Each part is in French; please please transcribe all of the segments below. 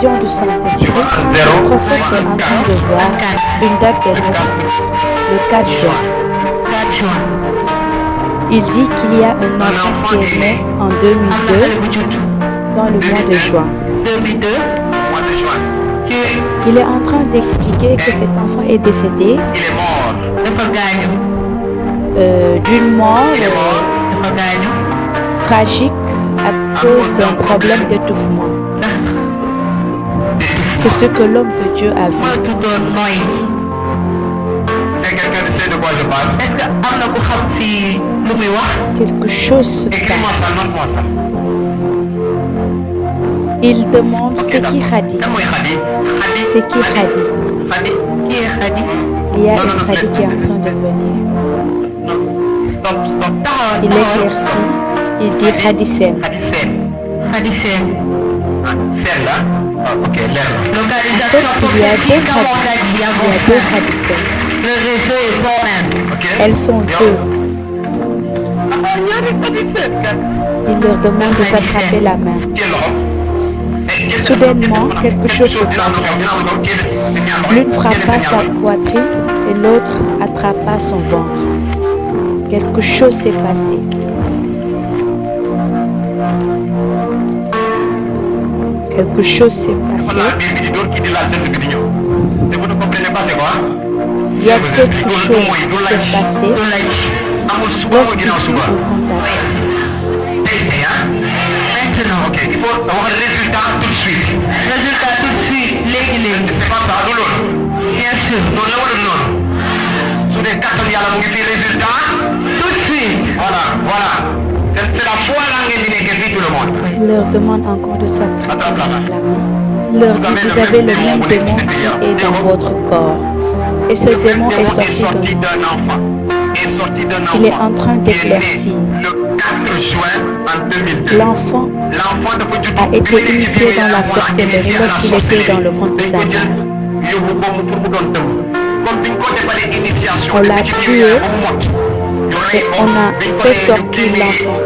vision du Saint-Esprit, le prophète est en train de voir une date de naissance, le 4 juin. Il dit qu'il y a un enfant qui est né en 2002 dans le mois de juin. Il est en train d'expliquer que cet enfant est décédé d'une mort tragique à cause d'un problème d'étouffement. C'est ce que l'homme de Dieu a vu. Quelque chose se passe. Il demande c'est qui Khadi. C'est qui Khadi. Il y a une Khadi qui est en train de venir. Il éclaircit. Il dit Khadisen. En fait, il y a deux Khadisen. Elles sont deux. Il leur demande de s'attraper la main. Soudainement, quelque chose se passe. L'une frappa sa poitrine et l'autre attrapa son ventre. Quelque chose s'est passé. Quelque chose s'est passé. Il y a quelque chose qui s'est passé lorsqu'il fut en contact. Il faut avoir le résultat tout de suite. Résultat tout de suite, c'est pas ça, bien sûr. Non, sur les 4 il y a le résultat tout de suite. Voilà. C'est la foi là qui tout le monde. Il leur demande encore de s'attraper la main. Il leur dit vous avez le même démon qui est dans votre corps. Et ce démon est sorti d'un enfant. Il est en train d'éclaircir. L'enfant a été initié dans la sorcellerie lorsqu'il était dans le ventre de sa mère. On l'a tué et on a fait sortir l'enfant.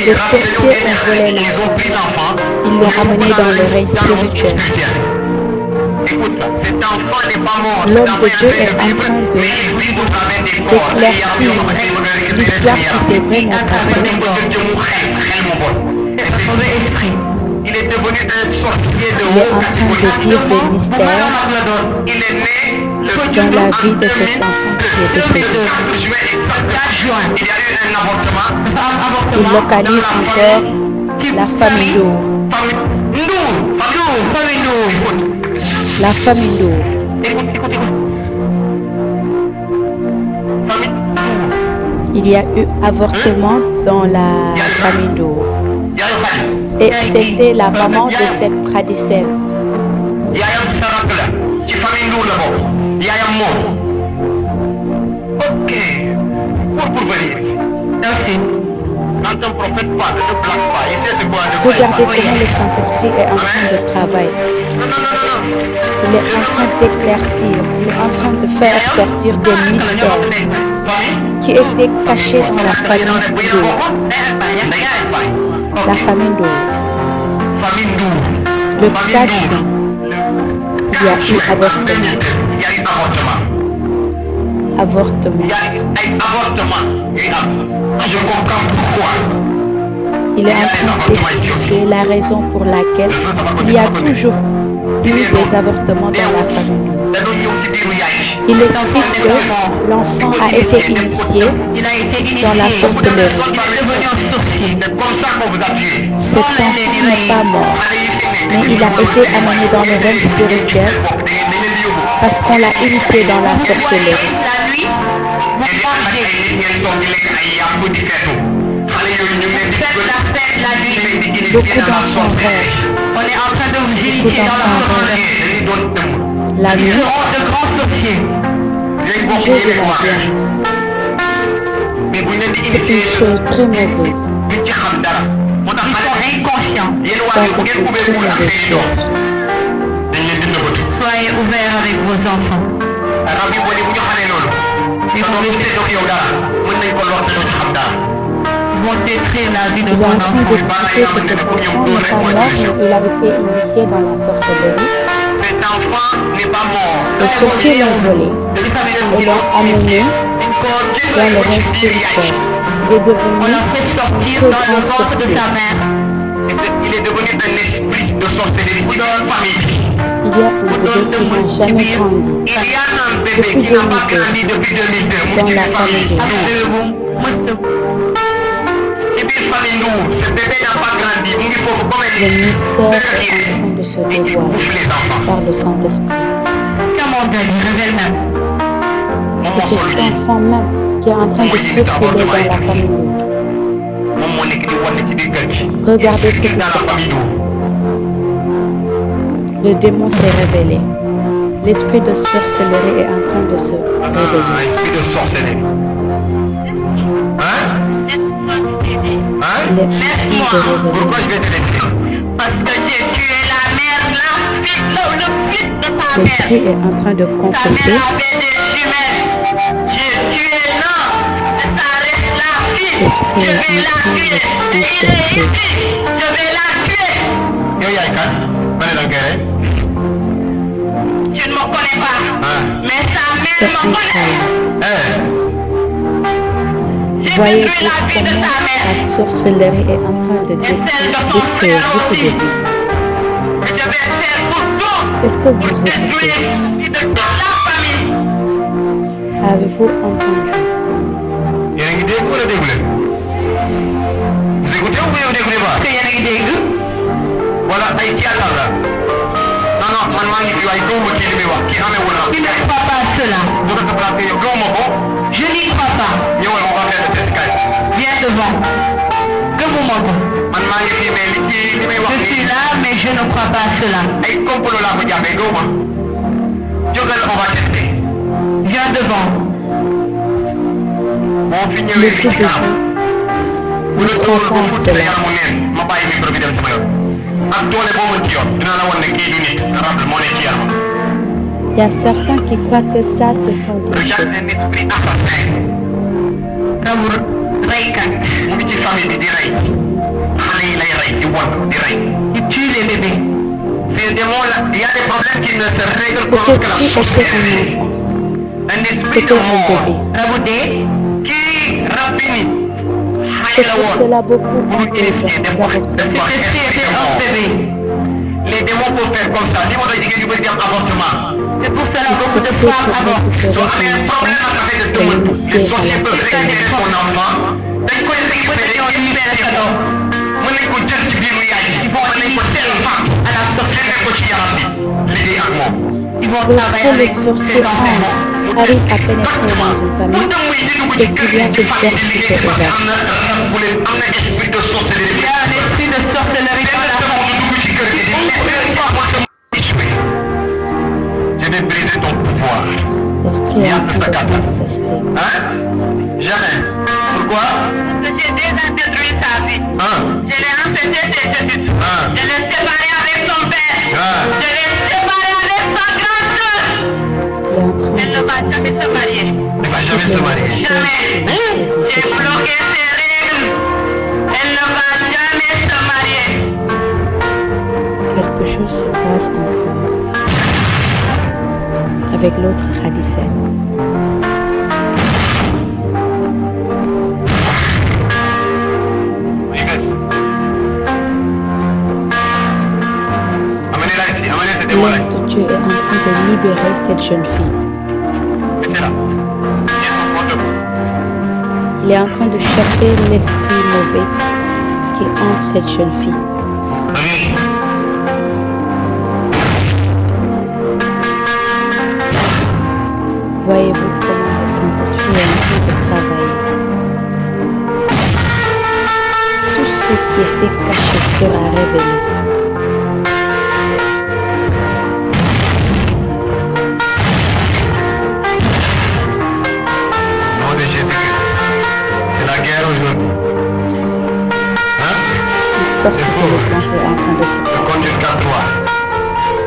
Les sorciers ont volé l'enfant. Ils l'ont ramené dans le règne spirituel. L'homme de Dieu est en train d'éclaircir l'histoire qui s'est vraiment passée. Il est devenu un sorcier de Il est en train de dire des mystères dans la vie de cet enfant qui est décédé. Il localise encore la famille Ndour. La famille Ndour. Il y a eu avortement dans la famille Ndour. Et c'était la maman de cette traditionnelle. Ok. Pour venir. Merci. Quand un prophète parle, ne plaque pas. Essaie de boire de Regardez comment le Saint-Esprit est en train de travailler. Il est en train d'éclaircir, il est en train de faire sortir des mystères qui étaient cachés dans la famille Ndour. La famille Ndour. Le 4 juin, il y a eu avortement. Avortement. Je comprends pourquoi. Il est en train d'expliquer la raison pour laquelle il y a toujours eu des avortements dans la famille Ndour. Il explique que l'enfant a été initié dans la sorcellerie. Cet enfant n'est pas mort, mais il a été amené dans le règne spirituel parce qu'on l'a initié dans la sorcellerie. Beaucoup d'enfants rêvent. On est en train de vous Beaucoup initier d'enfants rêvent. La nuit, de grands sorciers. manger de la viande. C'est une chose très mauvaise. Ils sont inconscients. Ça, c'est une très mauvaise chose. Soyez ouverts avec vos enfants. vont détruire la vie de Il est mon en train enfant. d'expliquer que cet enfant n'est pas mort, mais il a été initié dans la sorcellerie. Cet enfant n'est pas mort. Les sorciers l'ont volé et l'ont amené dans le règne spirituel. Il est devenu On l'a fait sortir très dans le grand ventre de sorcier. sa mère. Il est devenu un esprit de sorcellerie dans la famille. Il y a un bébé qui n'a jamais grandi. Il y a un bébé Depuis qui n'a pas 2002, grandi depuis 2002. dans la famille. Et puis famille nous, ce bébé n'a pas grandi. Il faut comme Le mystère est en train de se dévoiler par le Saint-Esprit. C'est cet enfant même qui est en train de circuler dans la famille. Regardez ce qui se passe. Le démon s'est révélé. L'esprit de sorcellerie est en train de se révéler. Esprit de sorcellerie. Hein? Il est en train de Pourquoi je révéler. vais te laisser? Parce que j'ai tué la mère, le fils de ta mère. L'esprit est en train de Ta confesser. mère avait des jumelles. J'ai tué l'un. Ça reste la fille. L'esprit Je est vais la en train tuer. de Il est confesser. ici. Je vais la tuer. Yo, Yaïkan, tu ne me connais pas. Mais sa C'est mère me connaît. incroyable. J'ai Voyez-vous détruit la vie de comment ta mère. la sorcellerie est en train de détruire beaucoup de vies. Je vais faire pour tout. Est-ce que vous écoutez? Détruire de toute la famille. Avez-vous entendu? Yéen a ngi dégg wala déggu leen? Vous écoutez ou vous n'écoutez pas? Est-ce que yéen a ngi dégg? Wala ay théâtre la. Non non man maa ngi fi waaye gëwuma kii li muy wax kii amee wala. Tu ne crois pas cela? Du ko déplacé yow gëwuma ko. Je n'y crois pas. Ñëwal on va faire le test kay. Viens devant. Gëwuma ko. Man maa ngi fi mais li muy wax. Je suis là mais je ne crois pas cela. Ay complot laa ko jàppee gëwuma. Jógal on va tester. Viens devant. Boo fi ñëwee Le fii ci tout kanam. Bu la crois tóor pas ba à futti cela. la yaramu neen ma bàyyi micro bi dem sama yoon. Ak doole boo mën ci yoon dina la wan ne kii du nit rab moo nekk ci yaramam. Il y a certains qui croient que ça, ce sont des Regarde choses. un esprit assassin. rabu reykat mu ngi ci famille bi di rey xale yi lay rey di won di rey di tue les bébés. Ces démons-là, il y a des problèmes qui ne se règlent Cet qu'avec la esprit était sorcellerie. un enfant. Un esprit de C'était un mort. bébé. rabu dee kii rab bi ni xale C'est la pour woon. cela beaucoup Pour ont des initier des avortements. un bébé. Les démons peuvent faire comme ça. Dis-moi, jigéen ñu bëri di am avortement. C'est pour cela que beaucoup de sorciers femmes pour avortent. récupérer Soo amee un ton problème enfant ak affaire de et dëmm, l'initier les à sorciers la peuvent récupérer ton enfant. Dañ koy récupérer libérer sa doom. Mën nañ ko jël ci biiru yaay. Mën nañ ko tellement à la sorcellerie ko ci yaram bi. Liggéey ak moom. Ils vont travailler Lorsque les avec sorciers ces enfants. arrivent à pénétrer dans une famille, c'est qu'il y a une porte qui s'est ouverte. am na esprit de sorcellerie. Il y a un esprit de sorcellerie dans la je vais briser ton pouvoir. L'esprit est en train de contester. Hein? Jamais. Pourquoi? Parce que j'ai déjà détruit sa vie. Je l'ai empêché ses études. Je l'ai séparé avec son père. Je l'ai séparé avec sa grande sœur. Il est en train Elle ne va jamais se de marier. Elle ne va jamais se marier. Jamais. J'ai bloqué ses règles. Elle ne va jamais se marier. quelque chose se passe encore avec l'autre radicelle. L'homme de Dieu est en train de libérer cette jeune fille. Il est en train de chasser l'esprit mauvais qui hante cette jeune fille. Voyez-vous comment le Saint-Esprit est en train de travailler. Tout ce qui était caché sera révélé. Nom de Jésus-Christ. C'est la guerre aujourd'hui. Hein? Une forte délivrance est en train de se Je compte passer jusqu'à 3.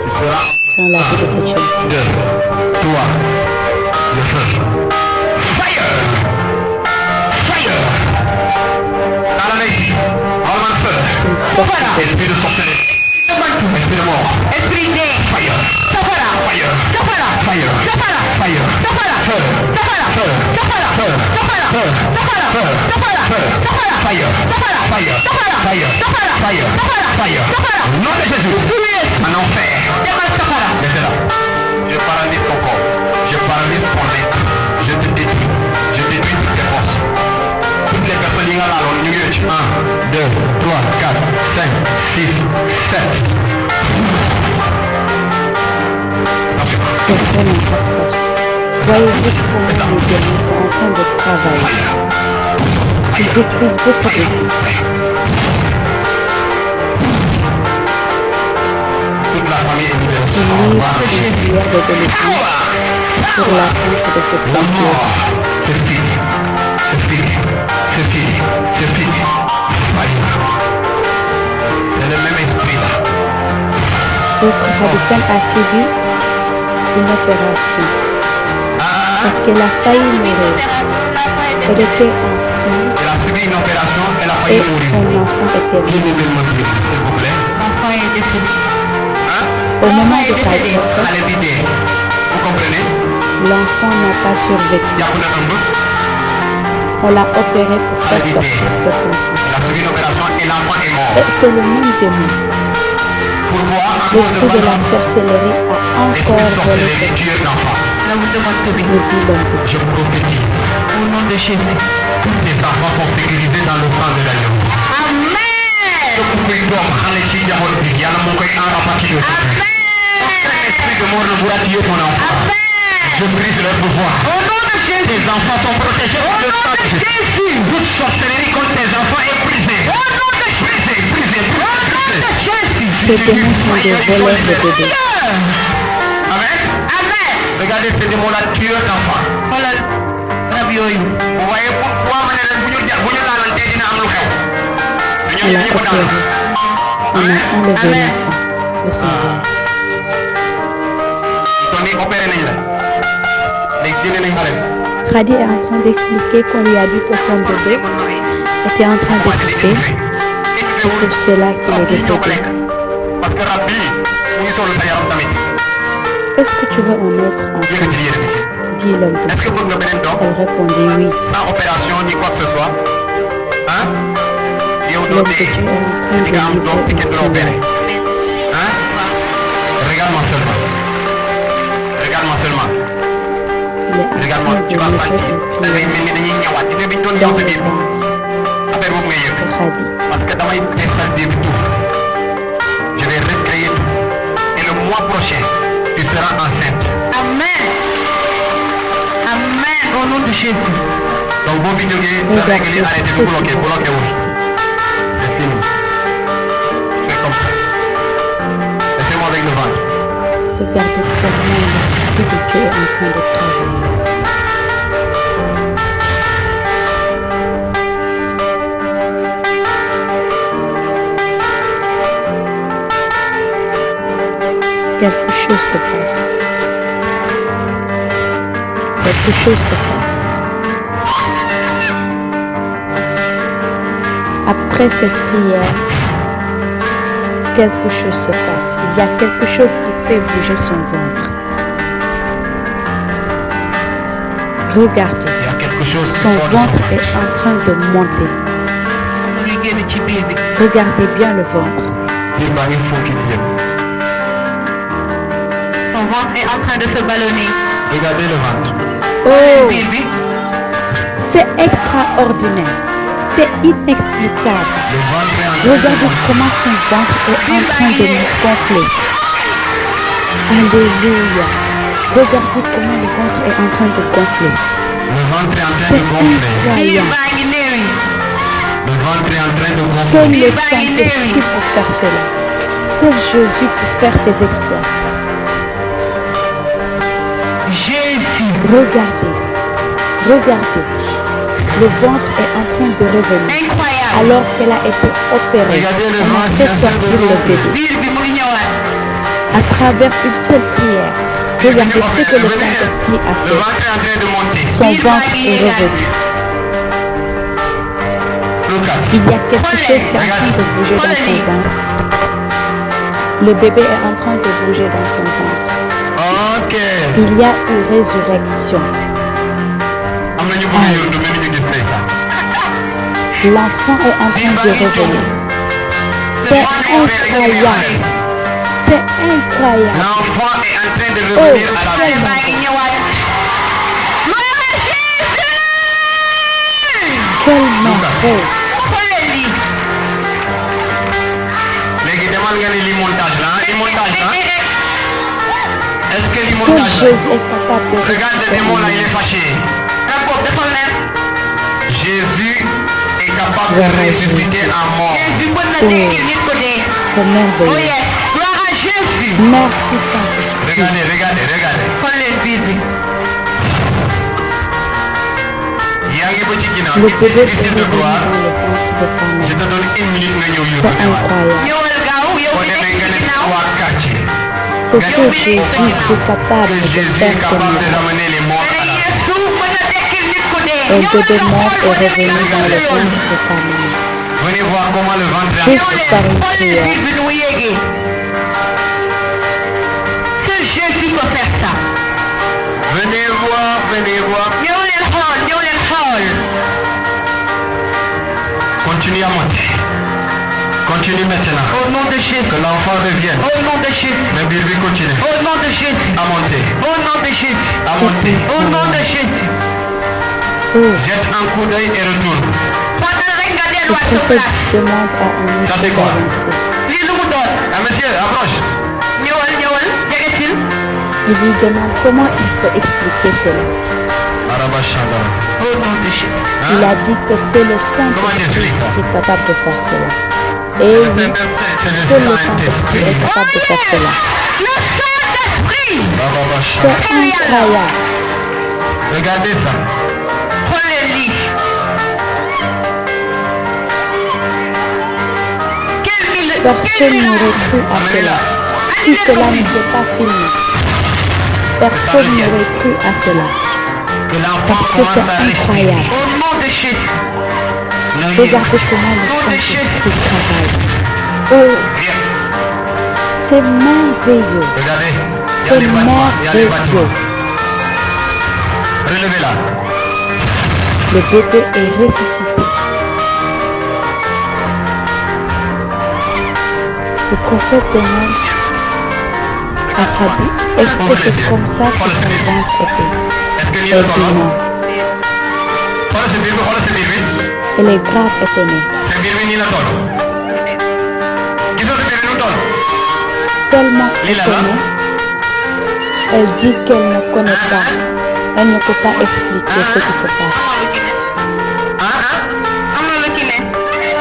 Tu seras dans la vie de cette jeune fille. 2, 3, le feu. Fire! Fire! une force de vie. Esprit de sorcellerie. Esprit de mort. Esprit de fire. Fire. Fire. Fire. Fire. Fire. Nom de Jésus. En enfer. Laissez là. Je paralyse ton corps. Je paralyse ton être. Je te détruis. Je détruis toutes tes forces. Toutes les personnes qui sont là, on y est. 1, 2, 3, 4, 5, 6, 7. C'est vraiment atroce. Voyez-vous comment les démons sont en train de travailler. Ils détruisent beaucoup de vies. Toute la famille est libérée. Ils livrent une prière de délivrance sur la honte de cette La mort, confiance. c'est fini. C'est fini. C'est fini. C'est fini. C'est le même esprit là. L'autre Radisson a subi une opération parce qu'elle a failli mourir. Elle était enceinte Elle a subi une opération, elle a et failli mourir. son enfant était Je mort. vais me dire, s'il vous plaît. Hein? Au moment de sa Allez, grossesse, l'idée. Vous comprenez? l'enfant n'a pas survécu. Il y a un peu. On l'a opéré pour faire sortir cet enfant. Elle a subi une opération et l'enfant est mort. Et c'est le même démon. Pourquoi? À cause L'esprit de la madame, sorcellerie a l'esprit encore de volé sorcellerie cette tue l'enfant. nous dit l'homme de Dieu. Je prophétise. Au nom de Jésus, tous tes enfants sont sécurisés dans le sang de l'agneau. Amen. Kuy doom xale ci njaboot bi yàlla moo koy enrapatrié. Aucun esprit de mort ne pourra tuer ton enfant. Je brise leur pouvoir. Au nom de Jésus. Tes enfants sont protégés par le sang de Jésus. Toute sorcellerie contre tes enfants est brisée. Au nom de Jésus. Brisée. Ces démons sont des voleurs de bébés. Amen. Amen. Regardez ces démons-là tuent d'enfants. Voilà. Rab yooyu. Vous voyez pourquoi ma ne leen bu ñu laalantee dina am lu xew. On l'a opéré. On a enlevé l'enfant de son ventre. kon ni opéré nañ la. léegi génne nañ xale bi. Khadi est en train d'expliquer qu'on lui a dit que son bébé était en train d'étouffer. C'est pour cela qu'il est décédé. parce que rab bii mu ngi solu sa yaram tamit. Est-ce que tu veux un autre enfant? yëkkati yére bi. Dit l'homme de est-ce que Dieu. bëgg nga beneen doom. Elle répondit oui. sans opération ni quoi que ce soit. Hein? yow doo L'homme de dee. Dieu est en train di nga am de doom te livrer kenn du la une opéré. prière. Hein? Regarde-moi seulement. Regarde-moi seulement. Il est en Regarde-moi, train de tu vas livrer sentir. une da ngay prière mel ni dañuy ñëwaat. gis nga bi ñu doon dans ñëw sa le biir. ventre affaire boobu ngay yëg. de Khadi. Parce que damay interdire tout. Je vais recréer tout. Et le mois prochain, tu seras enceinte. Amen. Amen. Au nom de Jésus. Donc boo fi jógee sa Regardez règle yi arrêté ce bi qui bloqué va se wul. passer. C'est fini. C'est comme ça. Laissez-moi avec le ventre. Regardez comment l'Esprit de Dieu est en train de travailler. Quelque chose se passe. Quelque chose se passe. Après cette prière, quelque chose se passe. Il y a quelque chose qui fait bouger son ventre. Regardez, Il y a quelque chose qui son sort de ventre est en train de monter. Muy génn ci biir bi. Regardez bien le ventre. biir baa ngi fukki ci yéen. Son ventre est en train de se ballonner. Regardez le ventre. Oh, Biir bi. c'est extraordinaire. C'est inexplicable. Le ventre est en train de Regardez monter. comment son ventre est en train de lui gonfler. Alléluia. Regardez comment le ventre est en train de gonfler. Le ventre est en train C'est de gonfler. Biir incroyable. baa ngi néewi. Le ventre est en train de Seul gonfler. le Saint-Esprit peut faire cela. Seul Jésus peut faire ses exploits. Jésus. Regardez. Regardez. Le ventre est en train de revenir. Incroyable. Alors qu'elle a été opérée, Regardez le on a ventre fait est en train de sortir le gonfler. bébé Biir bi mu ngi ñëwaat. à travers une seule prière. Regardez ce que le Saint-Esprit a Le fait. ventre est en train de monter. Son ventre est revenu. Le Il y a quelque chose qui est en train de bouger dans son ventre. Le bébé est en train de bouger dans son ventre. Ok. Il y a une résurrection. am na ñu bëgg a yor du mel ni ñu gis ndeysaan. L'enfant est en train de revenir. C'est incroyable. C'est incroyable. L'enfant est en train de Oh, revenir à la vie. tellement. Quelle merveille. léegi demal nga ni lii montage la lii montage la est-ce que lii Ce montage la Jésus est capable de regarde le démon là il est ressusciter. fâché. D'accord, defal leen. Jésus est capable de ressusciter un mort. C'est merveilleux. Merci Saint-Esprit. Regardez, regardez, regardez. yaa ngi ba ci ginnaaw. Le bébé est Fils revenu de dans gloire. le ventre de sa Je mère. te donne une minute nga ñëw C'est yóbbu. incroyable. boo demee nga ne waa quartier. C'est ce Jésus qui est capable que de Jésus faire est ce capable de miracle. ramener les morts à la vie. Un bébé mort est revenu dans le ventre de sa mère. Venez voir comment le ventre est en Juste train par une prière. Seul Jésus peut faire ça. Venez voir, venez voir. Continue à monter. Continue maintenant. Au nom de Jésus. Que l'enfant revienne. Au nom de Jésus. Mais Birbi continue Au nom de Jésus. à monter. Au nom de Jésus. À monter. Au nom de Jésus. Oh, Jette un coup d'œil et retourne. le prophète demande à un Ça monsieur fait quoi? d'avancer. Ah, monsieur, approche. Il lui demande comment il peut expliquer cela. Arabashanda. Au nom de Jésus. Il a dit que c'est le Saint-Esprit qui est capable de faire cela. Et oui, que le Saint-Esprit est capable de faire cela. C'est incroyable. Regardez ça. Personne n'aurait cru à cela. Si cela n'était pas filmé, personne n'aurait cru à cela. Que l'enfant Parce que commence c'est à respirer. incroyable. Au nom de Jésus. Regardez comment le Saint-Esprit travaille. Oh, Viens. c'est merveilleux. Regardez. Il y a C'est les bâtiments. Il y a les merveilleux. bâtiments. Relevez-la. Le bébé est ressuscité. Le prophète demande à Khadi, est-ce que c'est comme ça que ton ventre était? Est-ce que lii Elle la dit tolloon? non. Xoolal si biir bi, xoolal si biir bi. Elle est grave étonnée. Sa biir bi nii la toll. Gisoo sa biir bi nu mu toll. Tellement Lila, étonnée, elle dit qu'elle ne connaît pas. Elle ne peut pas expliquer ce qui se passe.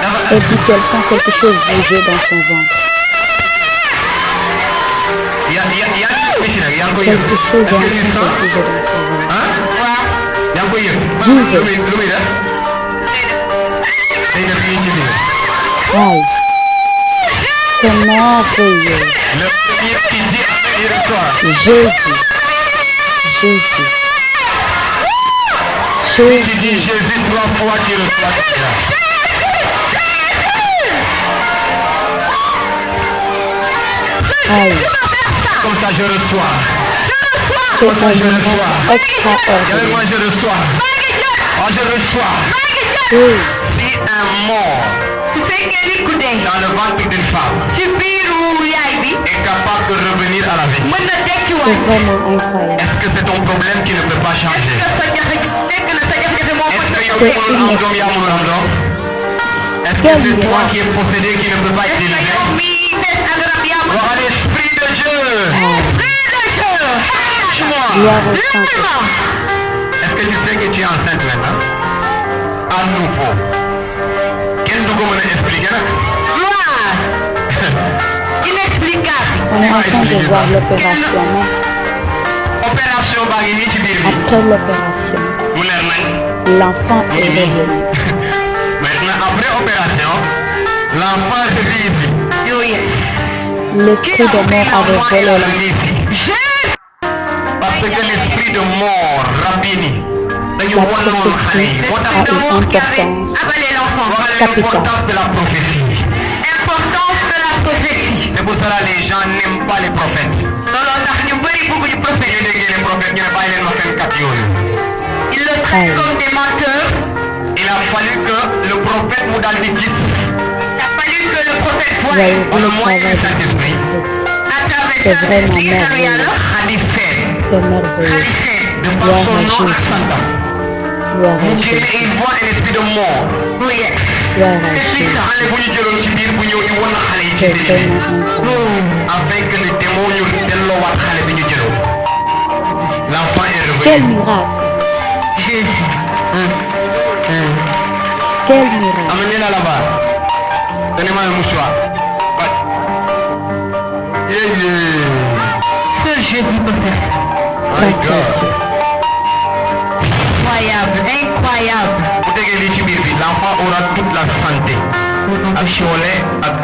Dafa Elle dit qu'elle sent quelque chose bouger dans son ventre. yaa ngi ci nag yaa ngi koy yëg. Quelque chose est en Est-ce que tu train de sens? bouger dans son ventre. Yaa ngi koy yëg. Jesus. Lu muy def. Day def fii ci biir. Aïe. C'est merveilleux. Le premier qui dit à venir toi. Jésus. Jésus. Tu Jésus. dis Jésus 3 fois, tu reçois ce miracle. Aïe. Comme ça, je reçois. C'est un miracle Avec extraordinaire. moi, je reçois. Oh, je reçois. Oui. Si un mort dans le ventre d'une femme est capable de revenir à la vie, C'est vraiment incroyable. est-ce que c'est ton problème qui ne peut pas changer? Est-ce que yow C'est mënul am doom yaa mënul am doom? Est-ce que Quel c'est toi miracle. qui es possédé qui ne peut pas être délivré? Gloire à l'Esprit de Dieu. Touche-moi. Gloire au Saint-Esprit. Est-ce que tu sais que tu es enceinte maintenant? À nouveau. Kenn du ko mën a expliquer nag. On est en train de voir l'opération, mais Opération baa ngi nii ci biir bi. après l'opération, Mu leer nañ. l'enfant est revenu. Maintenant, après opération, l'enfant revit ici. L'esprit de mort avait volé l'enfant. Parce que l'esprit de mort rapini La prophétie a une importance Avalez l'enfant. capitale. L'importance de la prophétie. Importance de la prophétie. C'est pour cela que les gens n'aiment pas les prophètes. looloo tax ñu bëri bëgguñu prophète. Ñu déggee les prophètes ñu ne bàyyi leen ma fenkat yooyu. Ils le traitent comme des menteurs. Il a fallu que le prophète mu daal di gis Il a fallu que le prophète Vous voie avez vu par le le moyen travail du de Saint-Esprit. à travers C'est ça, vraiment liggéey na yàlla. Xadi feeñ C'est merveilleux. Xadi feeñ. de Gloire façon à non Jésus. acceptable. Gloire Mu à génne Jésus. une voix et l'esprit de mort. Oui. Gloire à Esprit Jésus. sa xale bu ñu jëloon ci biir bu ñëw di wan xale yi ci C'est biir bi. vraiment incroyable. Afin que les démons ñu delloowaat xale bi ñu jëloon. L'enfant est Quel revenu. miracle! Jésus. Quel miracle! Amenez-la là-bas. Donnez-moi un mouchoir. Ouais. Yeah, yeah. Seul Jésus peut faire ça. My Grâce à God. Dieu. Incroyable, incroyable. Bu tegee lii ci biir bi l'enfant aura toute la santé. Ak cholet ak